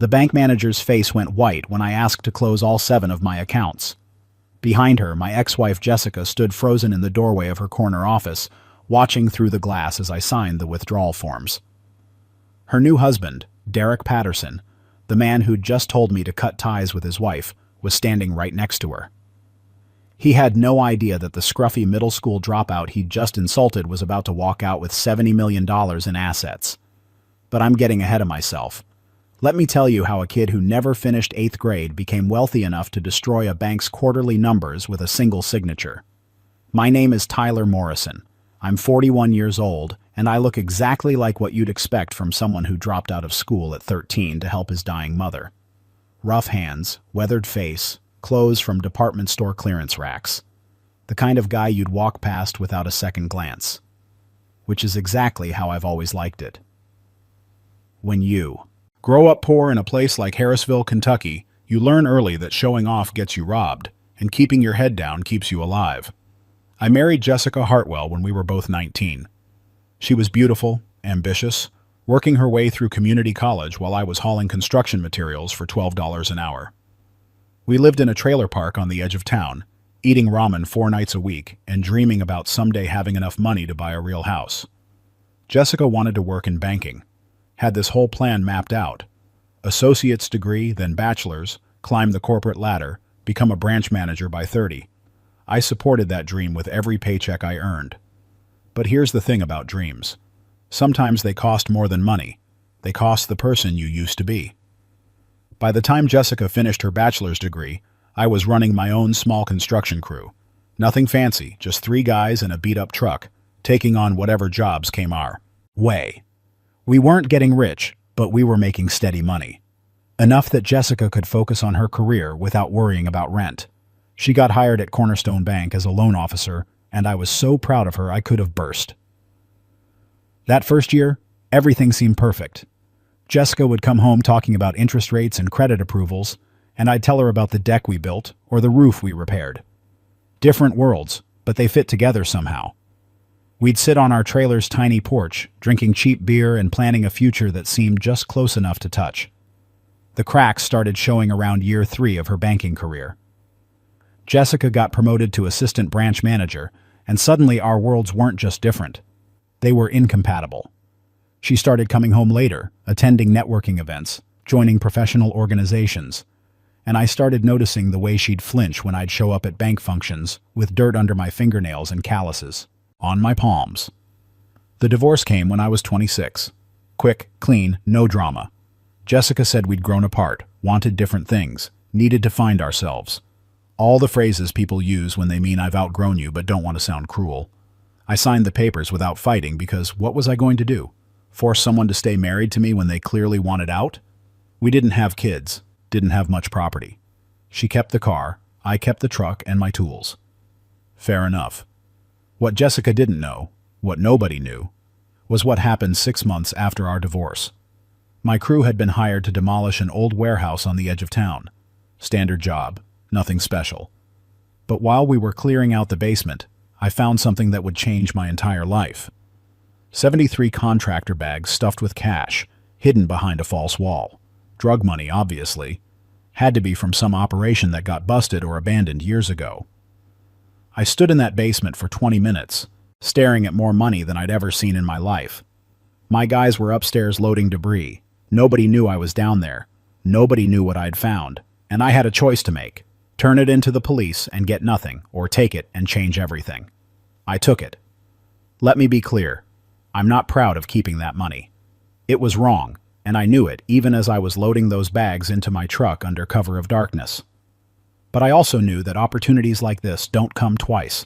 The bank manager's face went white when I asked to close all 7 of my accounts. Behind her, my ex-wife Jessica stood frozen in the doorway of her corner office, watching through the glass as I signed the withdrawal forms. Her new husband, Derek Patterson, the man who'd just told me to cut ties with his wife, was standing right next to her. He had no idea that the scruffy middle school dropout he'd just insulted was about to walk out with $70 million in assets. But I'm getting ahead of myself. Let me tell you how a kid who never finished 8th grade became wealthy enough to destroy a bank's quarterly numbers with a single signature. My name is Tyler Morrison. I'm 41 years old, and I look exactly like what you'd expect from someone who dropped out of school at 13 to help his dying mother. Rough hands, weathered face, clothes from department store clearance racks. The kind of guy you'd walk past without a second glance. Which is exactly how I've always liked it. When you grow up poor in a place like Harrisville, Kentucky, you learn early that showing off gets you robbed, and keeping your head down keeps you alive. I married Jessica Hartwell when we were both 19. She was beautiful, ambitious, working her way through community college while I was hauling construction materials for $12 an hour. We lived in a trailer park on the edge of town, eating ramen 4 nights a week and dreaming about someday having enough money to buy a real house. Jessica wanted to work in banking, had this whole plan mapped out. Associate's degree, then bachelor's, climb the corporate ladder, become a branch manager by 30. I supported that dream with every paycheck I earned. But here's the thing about dreams. Sometimes they cost more than money. They cost the person you used to be. By the time Jessica finished her bachelor's degree, I was running my own small construction crew. Nothing fancy, just 3 guys and a beat-up truck, taking on whatever jobs came our way. We weren't getting rich, but we were making steady money. Enough that Jessica could focus on her career without worrying about rent. She got hired at Cornerstone Bank as a loan officer, and I was so proud of her I could have burst. That first year, everything seemed perfect. Jessica would come home talking about interest rates and credit approvals, and I'd tell her about the deck we built or the roof we repaired. Different worlds, but they fit together somehow. We'd sit on our trailer's tiny porch, drinking cheap beer and planning a future that seemed just close enough to touch. The cracks started showing around year 3 of her banking career. Jessica got promoted to assistant branch manager, and suddenly our worlds weren't just different. They were incompatible. She started coming home later, attending networking events, joining professional organizations, and I started noticing the way she'd flinch when I'd show up at bank functions with dirt under my fingernails and calluses on my palms. The divorce came when I was 26. Quick, clean, no drama. Jessica said we'd grown apart, wanted different things, needed to find ourselves. All the phrases people use when they mean I've outgrown you but don't want to sound cruel. I signed the papers without fighting because what was I going to do? Force someone to stay married to me when they clearly wanted out? We didn't have kids, didn't have much property. She kept the car, I kept the truck and my tools. Fair enough. What Jessica didn't know, what nobody knew, was what happened 6 months after our divorce. My crew had been hired to demolish an old warehouse on the edge of town. Standard job, nothing special. But while we were clearing out the basement, I found something that would change my entire life. 73 contractor bags stuffed with cash, hidden behind a false wall. Drug money, obviously. Had to be from some operation that got busted or abandoned years ago. I stood in that basement for 20 minutes, staring at more money than I'd ever seen in my life. My guys were upstairs loading debris. Nobody knew I was down there. Nobody knew what I'd found. And I had a choice to make. Turn it into the police and get nothing, or take it and change everything. I took it. Let me be clear. I'm not proud of keeping that money. It was wrong, and I knew it even as I was loading those bags into my truck under cover of darkness. But I also knew that opportunities like this don't come twice.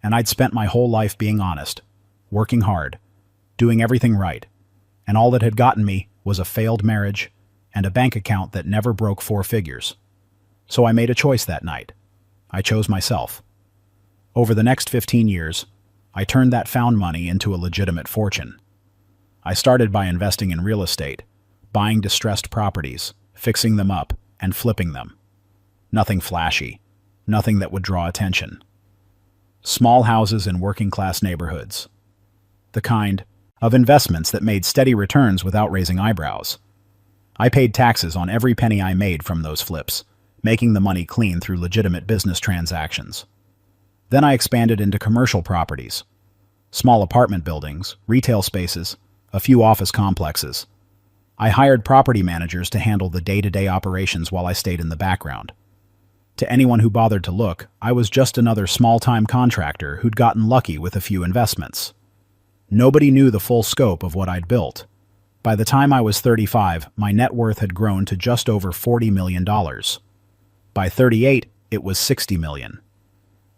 And I'd spent my whole life being honest, working hard, doing everything right, and all that had gotten me was a failed marriage and a bank account that never broke 4 figures. So I made a choice that night. I chose myself. Over the next 15 years, I turned that found money into a legitimate fortune. I started by investing in real estate, buying distressed properties, fixing them up, and flipping them. Nothing flashy, nothing that would draw attention. Small houses in working-class neighborhoods. The kind of investments that made steady returns without raising eyebrows. I paid taxes on every penny I made from those flips, making the money clean through legitimate business transactions. Then I expanded into commercial properties, small apartment buildings, retail spaces, a few office complexes. I hired property managers to handle the day-to-day operations while I stayed in the background. To anyone who bothered to look, I was just another small-time contractor who'd gotten lucky with a few investments. Nobody knew the full scope of what I'd built. By the time I was 35, my net worth had grown to just over $40 million. By 38, it was $60 million.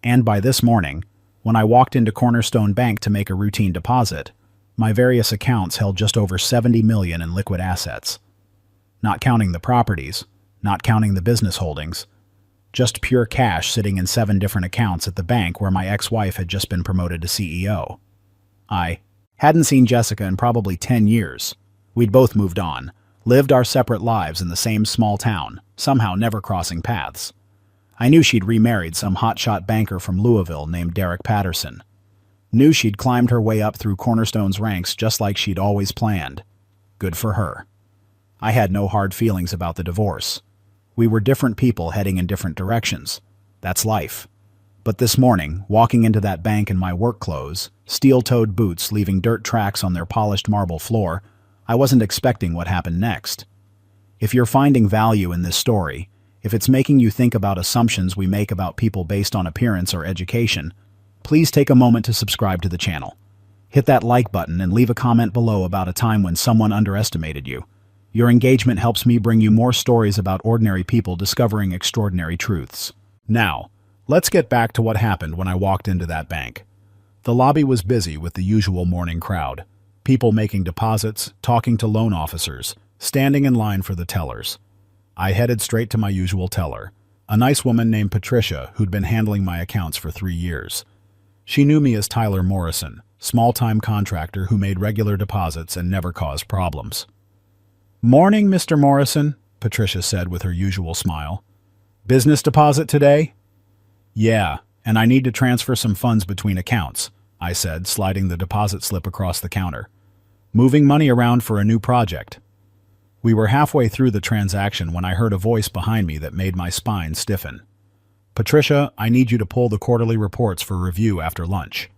And by this morning, when I walked into Cornerstone Bank to make a routine deposit, my various accounts held just over $70 million in liquid assets. Not counting the properties, not counting the business holdings, just pure cash sitting in 7 different accounts at the bank where my ex-wife had just been promoted to CEO. I hadn't seen Jessica in probably 10 years. We'd both moved on, lived our separate lives in the same small town, somehow never crossing paths. I knew she'd remarried some hotshot banker from Louisville named Derek Patterson. Knew she'd climbed her way up through Cornerstone's ranks just like she'd always planned. Good for her. I had no hard feelings about the divorce. We were different people heading in different directions. That's life. But this morning, walking into that bank in my work clothes, steel-toed boots leaving dirt tracks on their polished marble floor, I wasn't expecting what happened next. If you're finding value in this story, if it's making you think about assumptions we make about people based on appearance or education, please take a moment to subscribe to the channel. Hit that like button and leave a comment below about a time when someone underestimated you. Your engagement helps me bring you more stories about ordinary people discovering extraordinary truths. Now, let's get back to what happened when I walked into that bank. The lobby was busy with the usual morning crowd. People making deposits, talking to loan officers, standing in line for the tellers. I headed straight to my usual teller, a nice woman named Patricia who'd been handling my accounts for 3 years. She knew me as Tyler Morrison, small-time contractor who made regular deposits and never caused problems. "Morning, Mr. Morrison," Patricia said with her usual smile. "Business deposit today?" "Yeah, and I need to transfer some funds between accounts," I said, sliding the deposit slip across the counter. "Moving money around for a new project." We were halfway through the transaction when I heard a voice behind me that made my spine stiffen. "Patricia, I need you to pull the quarterly reports for review after lunch."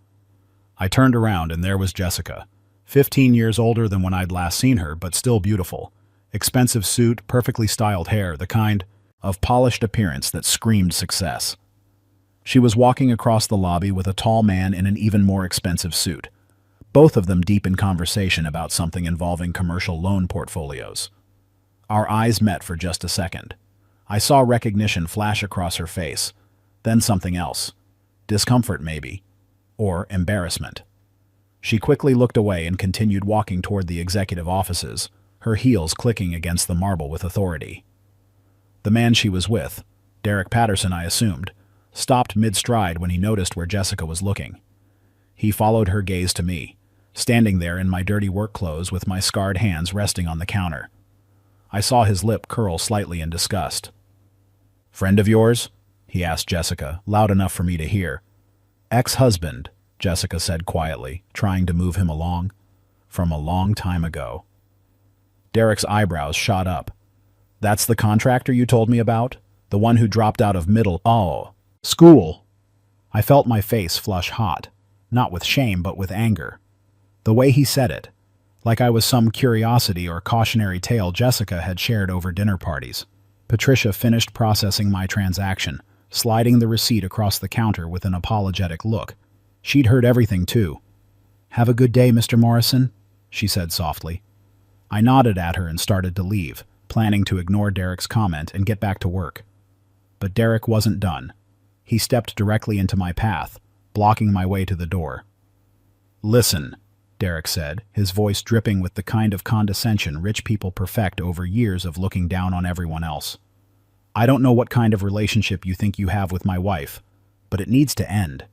I turned around and there was Jessica, 15 years older than when I'd last seen her, but still beautiful. Expensive suit, perfectly styled hair, the kind of polished appearance that screamed success. She was walking across the lobby with a tall man in an even more expensive suit, both of them deep in conversation about something involving commercial loan portfolios. Our eyes met for just a second. I saw recognition flash across her face, then something else. Discomfort, maybe. Or embarrassment. She quickly looked away and continued walking toward the executive offices, her heels clicking against the marble with authority. The man she was with, Derek Patterson I assumed, stopped mid-stride when he noticed where Jessica was looking. He followed her gaze to me, standing there in my dirty work clothes with my scarred hands resting on the counter. I saw his lip curl slightly in disgust. "Friend of yours?" he asked Jessica, loud enough for me to hear. "Ex-husband," Jessica said quietly, trying to move him along. "From a long time ago." Derek's eyebrows shot up. "That's the contractor you told me about? The one who dropped out of school?" I felt my face flush hot, not with shame but with anger. The way he said it, like I was some curiosity or cautionary tale Jessica had shared over dinner parties. Patricia finished processing my transaction, sliding the receipt across the counter with an apologetic look. She'd heard everything too. "Have a good day, Mr. Morrison," she said softly. I nodded at her and started to leave, planning to ignore Derek's comment and get back to work. But Derek wasn't done. He stepped directly into my path, blocking my way to the door. "Listen," Derek said, his voice dripping with the kind of condescension rich people perfect over years of looking down on everyone else. "I don't know what kind of relationship you think you have with my wife, but it needs to end.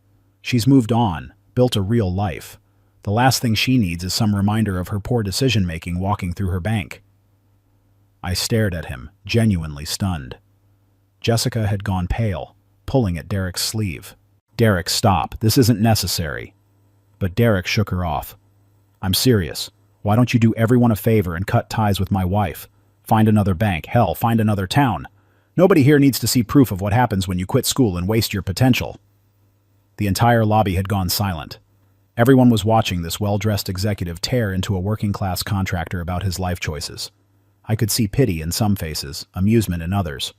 She's moved on, built a real life. The last thing she needs is some reminder of her poor decision-making walking through her bank." I stared at him, genuinely stunned. Jessica had gone pale, pulling at Derek's sleeve. "Derek, stop. This isn't necessary." But Derek shook her off. "I'm serious. Why don't you do everyone a favor and cut ties with my wife? Find another bank. Hell, find another town. Nobody here needs to see proof of what happens when you quit school and waste your potential." The entire lobby had gone silent. Everyone was watching this well-dressed executive tear into a working-class contractor about his life choices. I could see pity in some faces, amusement in others.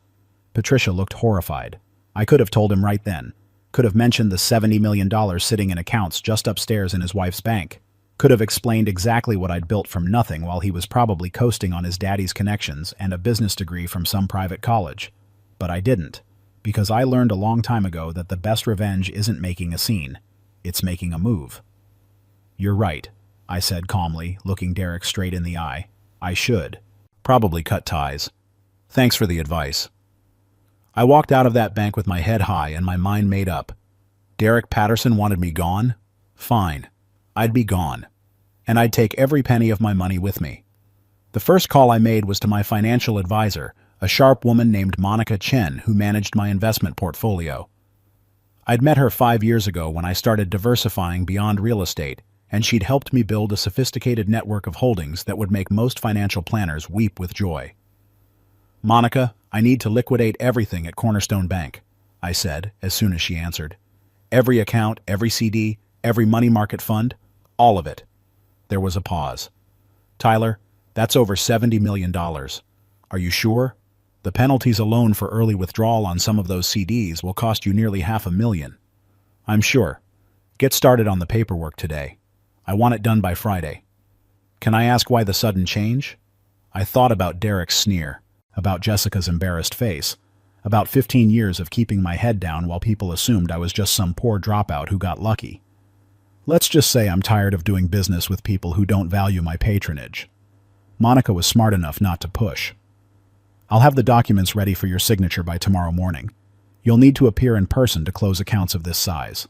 Patricia looked horrified. I could have told him right then. Could have mentioned the $70 million sitting in accounts just upstairs in his wife's bank. Could have explained exactly what I'd built from nothing while he was probably coasting on his daddy's connections and a business degree from some private college. But I didn't, because I learned a long time ago that the best revenge isn't making a scene. It's making a move. "You're right," I said calmly, looking Derek straight in the eye. "I should. Probably cut ties. Thanks for the advice." I walked out of that bank with my head high and my mind made up. Derek Patterson wanted me gone? Fine. I'd be gone. And I'd take every penny of my money with me. The first call I made was to my financial advisor, a sharp woman named Monica Chen, who managed my investment portfolio. I'd met her 5 years ago when I started diversifying beyond real estate, and she'd helped me build a sophisticated network of holdings that would make most financial planners weep with joy. "Monica, I need to liquidate everything at Cornerstone Bank," I said as soon as she answered. "Every account, every CD, every money market fund, all of it." There was a pause. "Tyler, that's over $70 million. Are you sure? The penalties alone for early withdrawal on some of those CDs will cost you nearly $500,000. "I'm sure. Get started on the paperwork today. I want it done by Friday." "Can I ask why the sudden change?" I thought about Derek's sneer, about Jessica's embarrassed face, about 15 years of keeping my head down while people assumed I was just some poor dropout who got lucky. Let's just say I'm tired of doing business with people who don't value my patronage. Monica was smart enough not to push. "I'll have the documents ready for your signature by tomorrow morning. You'll need to appear in person to close accounts of this size."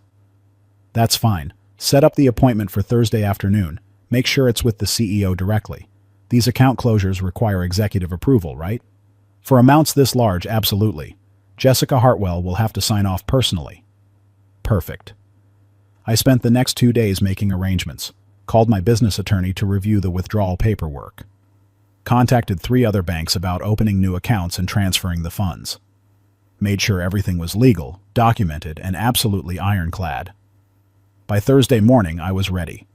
"That's fine. Set up the appointment for Thursday afternoon. Make sure it's with the CEO directly. These account closures require executive approval, right?" "For amounts this large, absolutely. Jessica Hartwell will have to sign off personally." "Perfect." I spent the next 2 days making arrangements, called my business attorney to review the withdrawal paperwork, contacted 3 other banks about opening new accounts and transferring the funds, made sure everything was legal, documented, and absolutely ironclad. By Thursday morning, I was ready.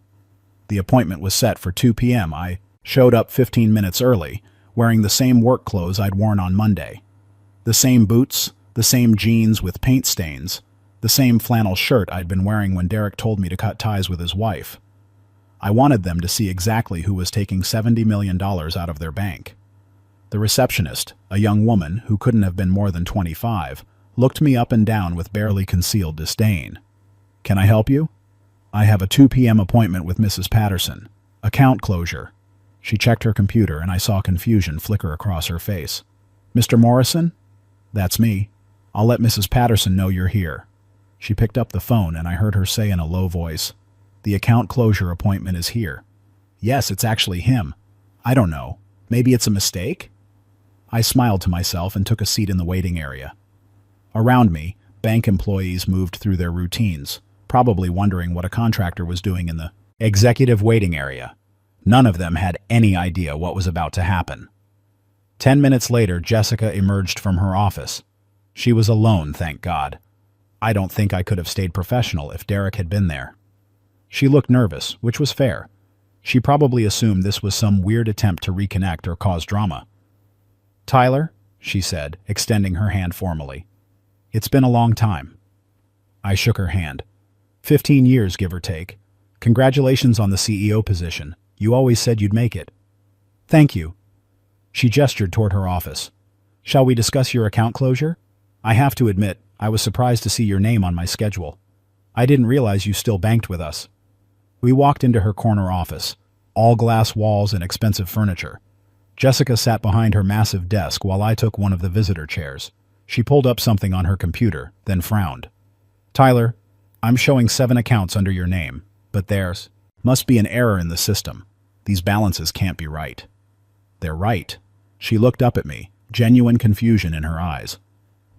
The appointment was set for 2 p.m. I showed up 15 minutes early, wearing the same work clothes I'd worn on Monday. The same boots, the same jeans with paint stains, the same flannel shirt I'd been wearing when Derek told me to cut ties with his wife. I wanted them to see exactly who was taking $70 million out of their bank. The receptionist, a young woman who couldn't have been more than 25, looked me up and down with barely concealed disdain. "Can I help you?" "I have a 2 p.m. appointment with Mrs. Patterson. Account closure." She checked her computer and I saw confusion flicker across her face. "Mr. Morrison?" "That's me. I'll let Mrs. Patterson know you're here." She picked up the phone and I heard her say in a low voice, "The account closure appointment is here." "Yes, it's actually him. I don't know. Maybe it's a mistake?" I smiled to myself and took a seat in the waiting area. Around me, bank employees moved through their routines, probably wondering what a contractor was doing in the executive waiting area. None of them had any idea what was about to happen. 10 minutes later, Jessica emerged from her office. She was alone, thank God. I don't think I could have stayed professional if Derek had been there. She looked nervous, which was fair. She probably assumed this was some weird attempt to reconnect or cause drama. "Tyler," she said, extending her hand formally. "It's been a long time." I shook her hand. 15 years, give or take. Congratulations on the CEO position. You always said you'd make it. "Thank you." She gestured toward her office. "Shall we discuss your account closure? I have to admit, I was surprised to see your name on my schedule. I didn't realize you still banked with us." We walked into her corner office, all glass walls and expensive furniture. Jessica sat behind her massive desk while I took one of the visitor chairs. She pulled up something on her computer, then frowned. "Tyler, I'm showing 7 accounts under your name, but there's must be an error in the system. These balances can't be right." "They're right." She looked up at me, genuine confusion in her eyes.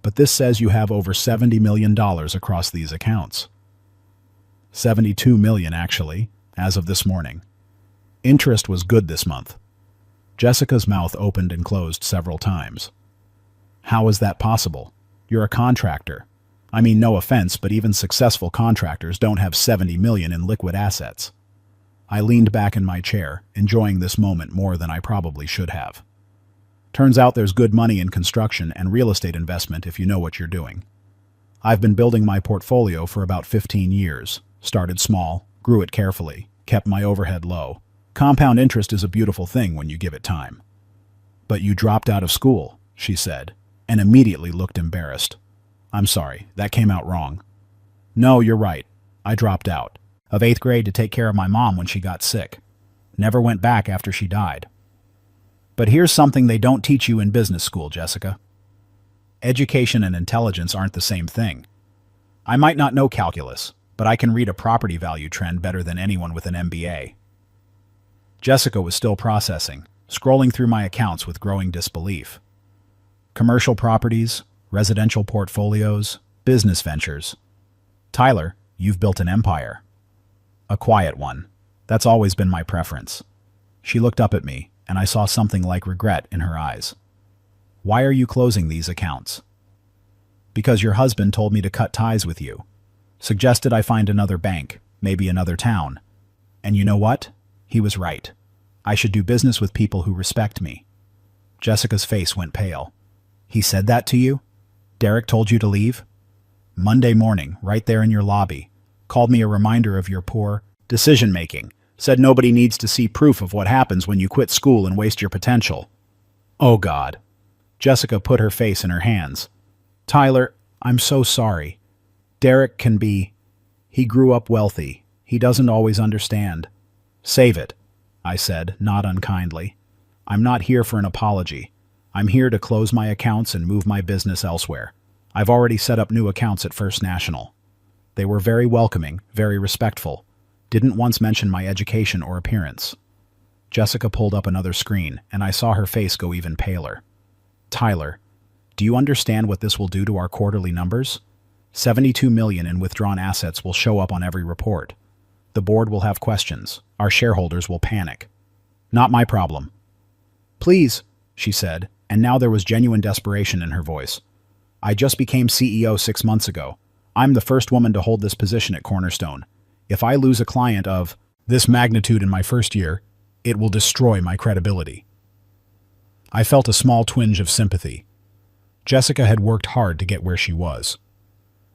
"But this says you have over $70 million across these accounts." $72 million, actually, as of this morning. Interest was good this month. Jessica's mouth opened and closed several times. How is that possible? You're a contractor. I mean, no offense, but even successful contractors don't have 70 million in liquid assets. I leaned back in my chair, enjoying this moment more than I probably should have. Turns out there's good money in construction and real estate investment if you know what you're doing. I've been building my portfolio for about 15 years. Started small, grew it carefully, kept my overhead low. Compound interest is a beautiful thing when you give it time. But you dropped out of school, she said, and immediately looked embarrassed. I'm sorry, that came out wrong. No, you're right. I dropped out of 8th grade to take care of my mom when she got sick. Never went back after she died. But here's something they don't teach you in business school, Jessica. Education and intelligence aren't the same thing. I might not know calculus, but I can read a property value trend better than anyone with an MBA. Jessica was still processing, scrolling through my accounts with growing disbelief. Commercial properties, residential portfolios, business ventures. Tyler, you've built an empire. A quiet one. That's always been my preference. She looked up at me, and I saw something like regret in her eyes. Why are you closing these accounts? Because your husband told me to cut ties with you. Suggested I find another bank, maybe another town. And you know what? He was right. I should do business with people who respect me. Jessica's face went pale. He said that to you? Derek told you to leave? Monday morning, right there in your lobby. Called me a reminder of your poor decision-making. Said nobody needs to see proof of what happens when you quit school and waste your potential. Oh, God. Jessica put her face in her hands. Tyler, I'm so sorry. Derek can be... He grew up wealthy. He doesn't always understand. Save it, I said, not unkindly. I'm not here for an apology. I'm here to close my accounts and move my business elsewhere. I've already set up new accounts at First National. They were very welcoming, very respectful. Didn't once mention my education or appearance. Jessica pulled up another screen, and I saw her face go even paler. Tyler, do you understand what this will do to our quarterly numbers? 72 million in withdrawn assets will show up on every report. The board will have questions. Our shareholders will panic. Not my problem. Please, she said, and now there was genuine desperation in her voice. I just became CEO 6 months ago. I'm the first woman to hold this position at Cornerstone. If I lose a client of this magnitude in my first year, it will destroy my credibility. I felt a small twinge of sympathy. Jessica had worked hard to get where she was.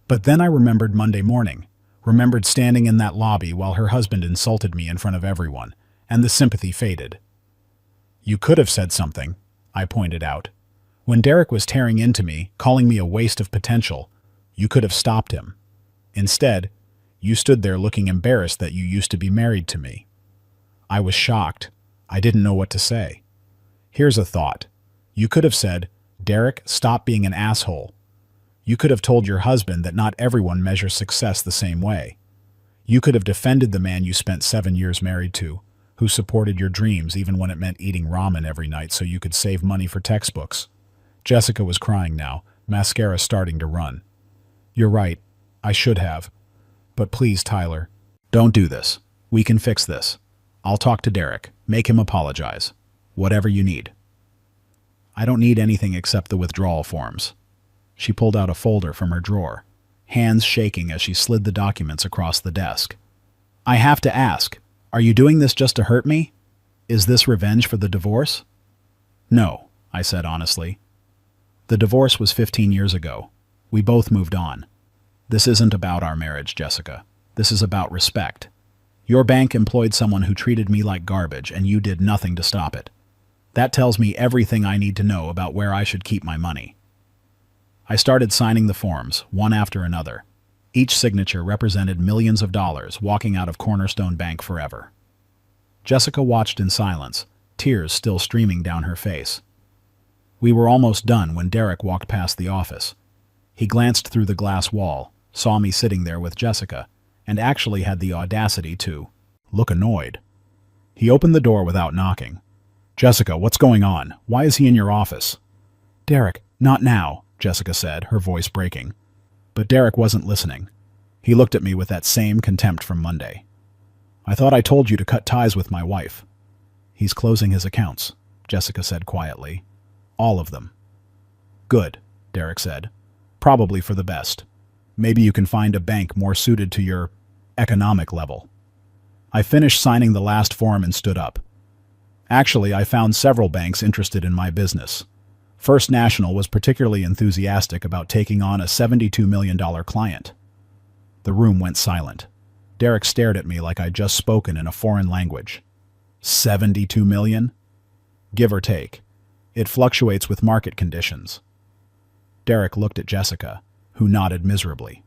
But then I remembered Monday morning, remembered standing in that lobby while her husband insulted me in front of everyone, and the sympathy faded. You could have said something, I pointed out. When Derek was tearing into me, calling me a waste of potential, you could have stopped him. Instead, you stood there looking embarrassed that you used to be married to me. I was shocked. I didn't know what to say. Here's a thought. You could have said, Derek, stop being an asshole. You could have told your husband that not everyone measures success the same way. You could have defended the man you spent 7 years married to, who supported your dreams even when it meant eating ramen every night so you could save money for textbooks. Jessica was crying now, mascara starting to run. You're right. I should have. But please, Tyler, don't do this. We can fix this. I'll talk to Derek. Make him apologize. Whatever you need. I don't need anything except the withdrawal forms. She pulled out a folder from her drawer, hands shaking as she slid the documents across the desk. I have to ask, are you doing this just to hurt me? Is this revenge for the divorce? No, I said honestly. The divorce was 15 years ago. We both moved on. This isn't about our marriage, Jessica. This is about respect. Your bank employed someone who treated me like garbage, and you did nothing to stop it. That tells me everything I need to know about where I should keep my money. I started signing the forms, one after another. Each signature represented millions of dollars walking out of Cornerstone Bank forever. Jessica watched in silence, tears still streaming down her face. We were almost done when Derek walked past the office. He glanced through the glass wall, saw me sitting there with Jessica, and actually had the audacity to look annoyed. He opened the door without knocking. Jessica, what's going on? Why is he in your office? Derek, not now, Jessica said, her voice breaking. But Derek wasn't listening. He looked at me with that same contempt from Monday. I thought I told you to cut ties with my wife. He's closing his accounts. Jessica said quietly. All of them. Good, Derek said. Probably for the best. Maybe you can find a bank more suited to your economic level. I finished signing the last form and stood up. Actually, I found several banks interested in my business. First National was particularly enthusiastic about taking on a $72 million client. The room went silent. Derek stared at me like I'd just spoken in a foreign language. 72 million? Give or take. It fluctuates with market conditions. Derek looked at Jessica, who nodded miserably.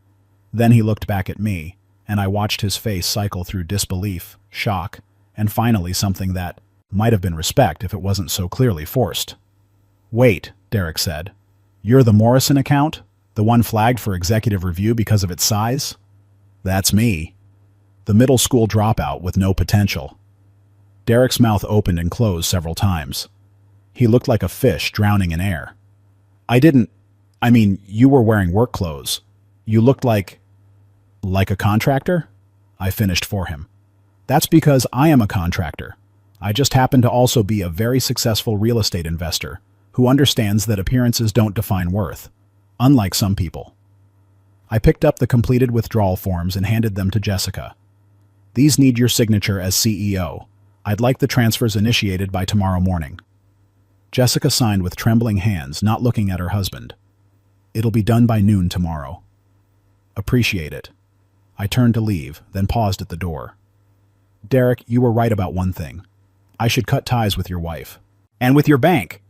Then he looked back at me, and I watched his face cycle through disbelief, shock, and finally something that might have been respect if it wasn't so clearly forced. Wait, Derek said. You're the Morrison account? The one flagged for executive review because of its size? That's me. The middle school dropout with no potential. Derek's mouth opened and closed several times. He looked like a fish drowning in air. You were wearing work clothes. You looked like a contractor? I finished for him. That's because I am a contractor. I just happen to also be a very successful real estate investor who understands that appearances don't define worth, unlike some people. I picked up the completed withdrawal forms and handed them to Jessica. These need your signature as CEO. I'd like the transfers initiated by tomorrow morning. Jessica signed with trembling hands, not looking at her husband. It'll be done by noon tomorrow. Appreciate it. I turned to leave, then paused at the door. Derek, you were right about one thing. I should cut ties with your wife. And with your bank.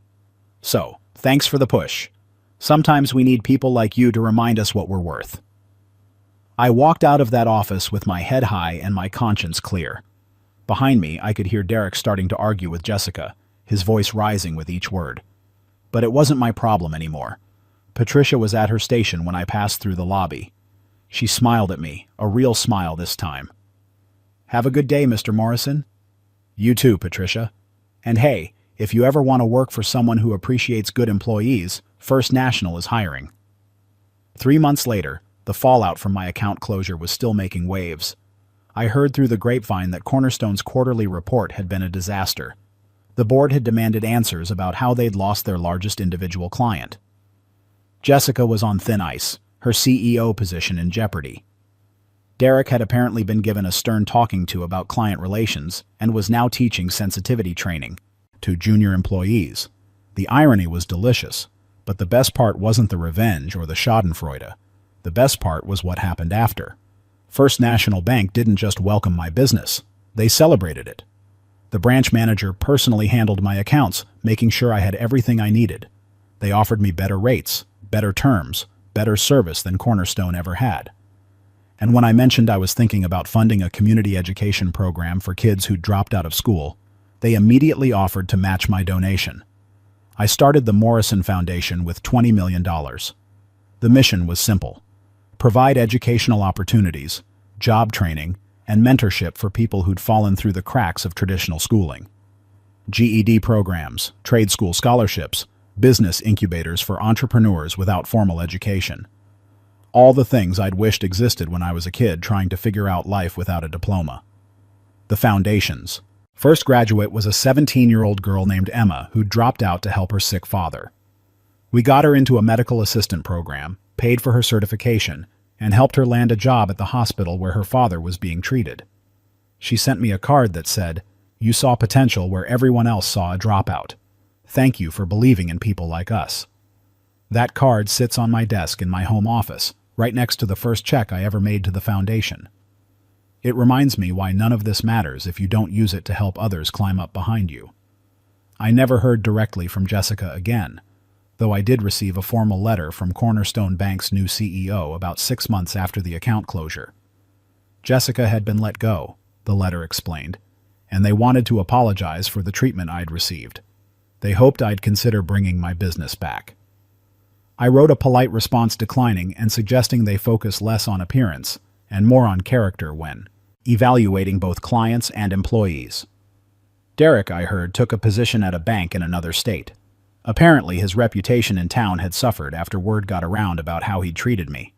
So, thanks for the push. Sometimes we need people like you to remind us what we're worth. I walked out of that office with my head high and my conscience clear. Behind me, I could hear Derek starting to argue with Jessica, his voice rising with each word. But it wasn't my problem anymore. Patricia was at her station when I passed through the lobby. She smiled at me, a real smile this time. Have a good day, Mr. Morrison. You too, Patricia. And hey, if you ever want to work for someone who appreciates good employees, First National is hiring. 3 months later, the fallout from my account closure was still making waves. I heard through the grapevine that Cornerstone's quarterly report had been a disaster. The board had demanded answers about how they'd lost their largest individual client. Jessica was on thin ice, her CEO position in jeopardy. Derek had apparently been given a stern talking to about client relations and was now teaching sensitivity training to junior employees. The irony was delicious, but the best part wasn't the revenge or the schadenfreude. The best part was what happened after. First National Bank didn't just welcome my business, they celebrated it. The branch manager personally handled my accounts, making sure I had everything I needed. They offered me better rates, better terms, better service than Cornerstone ever had. And when I mentioned I was thinking about funding a community education program for kids who'd dropped out of school, they immediately offered to match my donation. I started the Morrison Foundation with $20 million. The mission was simple: provide educational opportunities, job training, and mentorship for people who'd fallen through the cracks of traditional schooling. GED programs, trade school scholarships, business incubators for entrepreneurs without formal education. All the things I'd wished existed when I was a kid trying to figure out life without a diploma. The foundations. First graduate was a 17-year-old girl named Emma who dropped out to help her sick father. We got her into a medical assistant program, paid for her certification, and helped her land a job at the hospital where her father was being treated. She sent me a card that said, "You saw potential where everyone else saw a dropout. Thank you for believing in people like us." That card sits on my desk in my home office, right next to the first check I ever made to the foundation. It reminds me why none of this matters if you don't use it to help others climb up behind you. I never heard directly from Jessica again, though I did receive a formal letter from Cornerstone Bank's new CEO about 6 months after the account closure. Jessica had been let go, the letter explained, and they wanted to apologize for the treatment I'd received. They hoped I'd consider bringing my business back. I wrote a polite response declining and suggesting they focus less on appearance and more on character when evaluating both clients and employees. Derek, I heard, took a position at a bank in another state. Apparently, his reputation in town had suffered after word got around about how he'd treated me.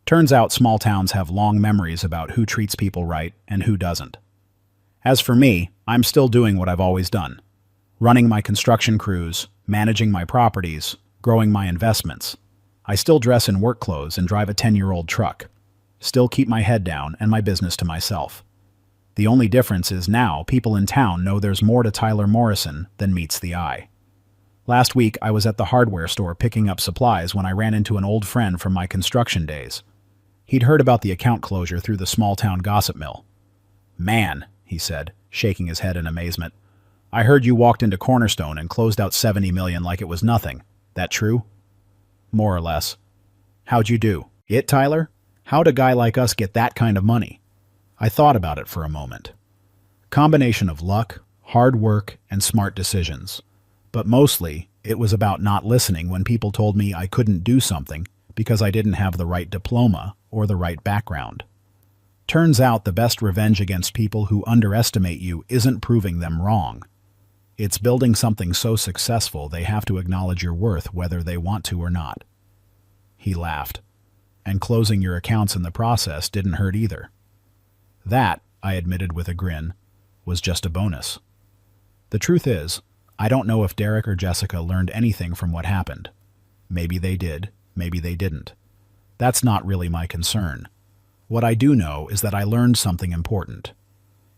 Turns out small towns have long memories about who treats people right and who doesn't. As for me, I'm still doing what I've always done. running my construction crews, managing my properties, growing my investments. I still dress in work clothes and drive a 10-year-old truck. Still keep my head down and my business to myself. The only difference is now people in town know there's more to Tyler Morrison than meets the eye. Last week, I was at the hardware store picking up supplies when I ran into an old friend from my construction days. He'd heard about the account closure through the small-town gossip mill. "Man," he said, shaking his head in amazement, "I heard you walked into Cornerstone and closed out $70 million like it was nothing. That true?" "More or less." "How'd you do?" "It, Tyler? How'd a guy like us get that kind of money?" I thought about it for a moment. Combination of luck, hard work, and smart decisions. But mostly, it was about not listening when people told me I couldn't do something because I didn't have the right diploma or the right background. Turns out the best revenge against people who underestimate you isn't proving them wrong. It's building something so successful they have to acknowledge your worth whether they want to or not. He laughed. And closing your accounts in the process didn't hurt either. That, I admitted with a grin, was just a bonus. The truth is, I don't know if Derek or Jessica learned anything from what happened. Maybe they did, maybe they didn't. That's not really my concern. What I do know is that I learned something important.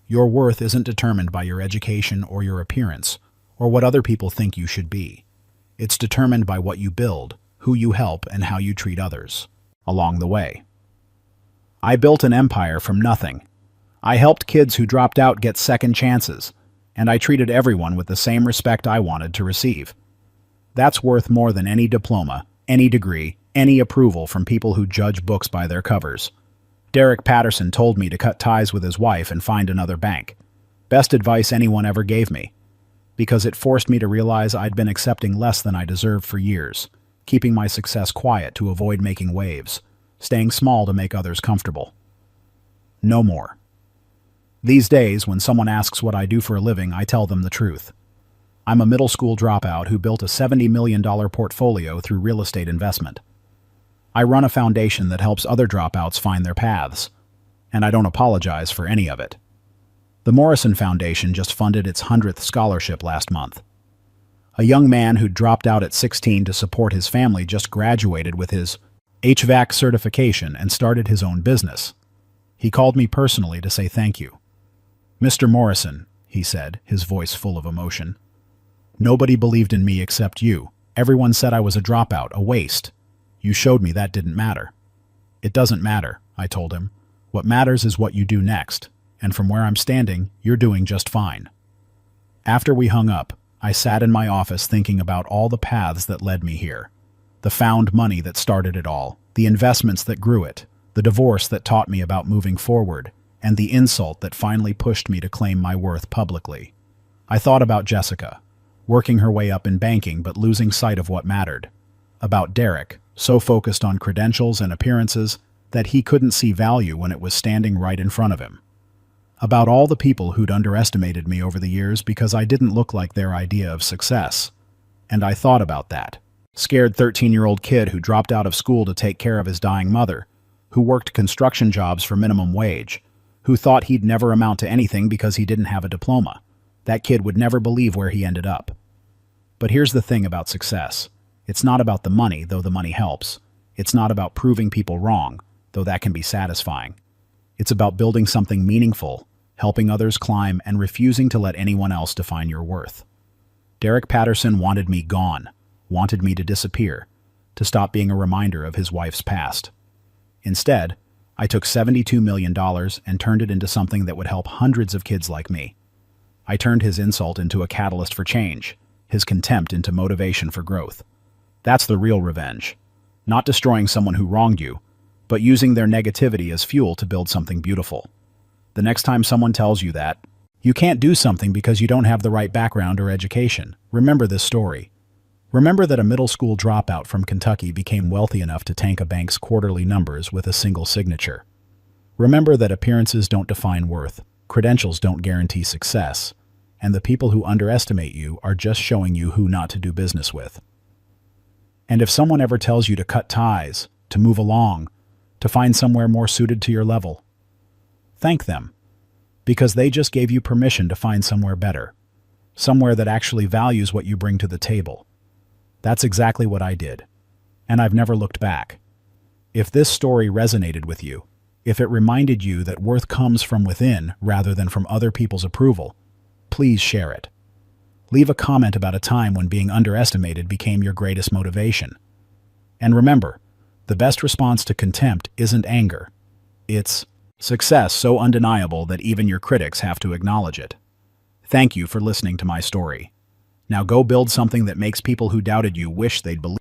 Your worth isn't determined by your education or your appearance, or what other people think you should be. It's determined by what you build, who you help, and how you treat others along the way. I built an empire from nothing. I helped kids who dropped out get second chances, and I treated everyone with the same respect I wanted to receive. That's worth more than any diploma, any degree, any approval from people who judge books by their covers. Derek Patterson told me to cut ties with his wife and find another bank. Best advice anyone ever gave me, because it forced me to realize I'd been accepting less than I deserved for years, keeping my success quiet to avoid making waves, staying small to make others comfortable. No more. These days, when someone asks what I do for a living, I tell them the truth. I'm a middle school dropout who built a $70 million portfolio through real estate investment. I run a foundation that helps other dropouts find their paths, and I don't apologize for any of it. The Morrison Foundation just funded its 100th scholarship last month. A young man who dropped out at 16 to support his family just graduated with his HVAC certification and started his own business. He called me personally to say thank you. "Mr. Morrison," he said, his voice full of emotion. "Nobody believed in me except you. Everyone said I was a dropout, a waste. You showed me that didn't matter." "It doesn't matter," I told him. "What matters is what you do next, and from where I'm standing, you're doing just fine." After we hung up, I sat in my office thinking about all the paths that led me here. The found money that started it all, the investments that grew it, the divorce that taught me about moving forward, and the insult that finally pushed me to claim my worth publicly. I thought about Jessica, working her way up in banking but losing sight of what mattered. About Derek, so focused on credentials and appearances that he couldn't see value when it was standing right in front of him. About all the people who'd underestimated me over the years because I didn't look like their idea of success. And I thought about that. Scared 13-year-old kid who dropped out of school to take care of his dying mother, who worked construction jobs for minimum wage, who thought he'd never amount to anything because he didn't have a diploma. That kid would never believe where he ended up. But here's the thing about success. It's not about the money, though the money helps. It's not about proving people wrong, though that can be satisfying. It's about building something meaningful, helping others climb, and refusing to let anyone else define your worth. Derek Patterson wanted me gone, wanted me to disappear, to stop being a reminder of his wife's past. Instead, I took $72 million and turned it into something that would help hundreds of kids like me. I turned his insult into a catalyst for change, his contempt into motivation for growth. That's the real revenge. Not destroying someone who wronged you, but using their negativity as fuel to build something beautiful. The next time someone tells you that you can't do something because you don't have the right background or education, remember this story. Remember that a middle school dropout from Kentucky became wealthy enough to tank a bank's quarterly numbers with a single signature. Remember that appearances don't define worth, credentials don't guarantee success, and the people who underestimate you are just showing you who not to do business with. And if someone ever tells you to cut ties, to move along, to find somewhere more suited to your level, thank them, because they just gave you permission to find somewhere better. somewhere that actually values what you bring to the table. That's exactly what I did. And I've never looked back. If this story resonated with you, if it reminded you that worth comes from within rather than from other people's approval, please share it. Leave a comment about a time when being underestimated became your greatest motivation. And remember, the best response to contempt isn't anger. It's success so undeniable that even your critics have to acknowledge it. Thank you for listening to my story. Now go build something that makes people who doubted you wish they'd believed.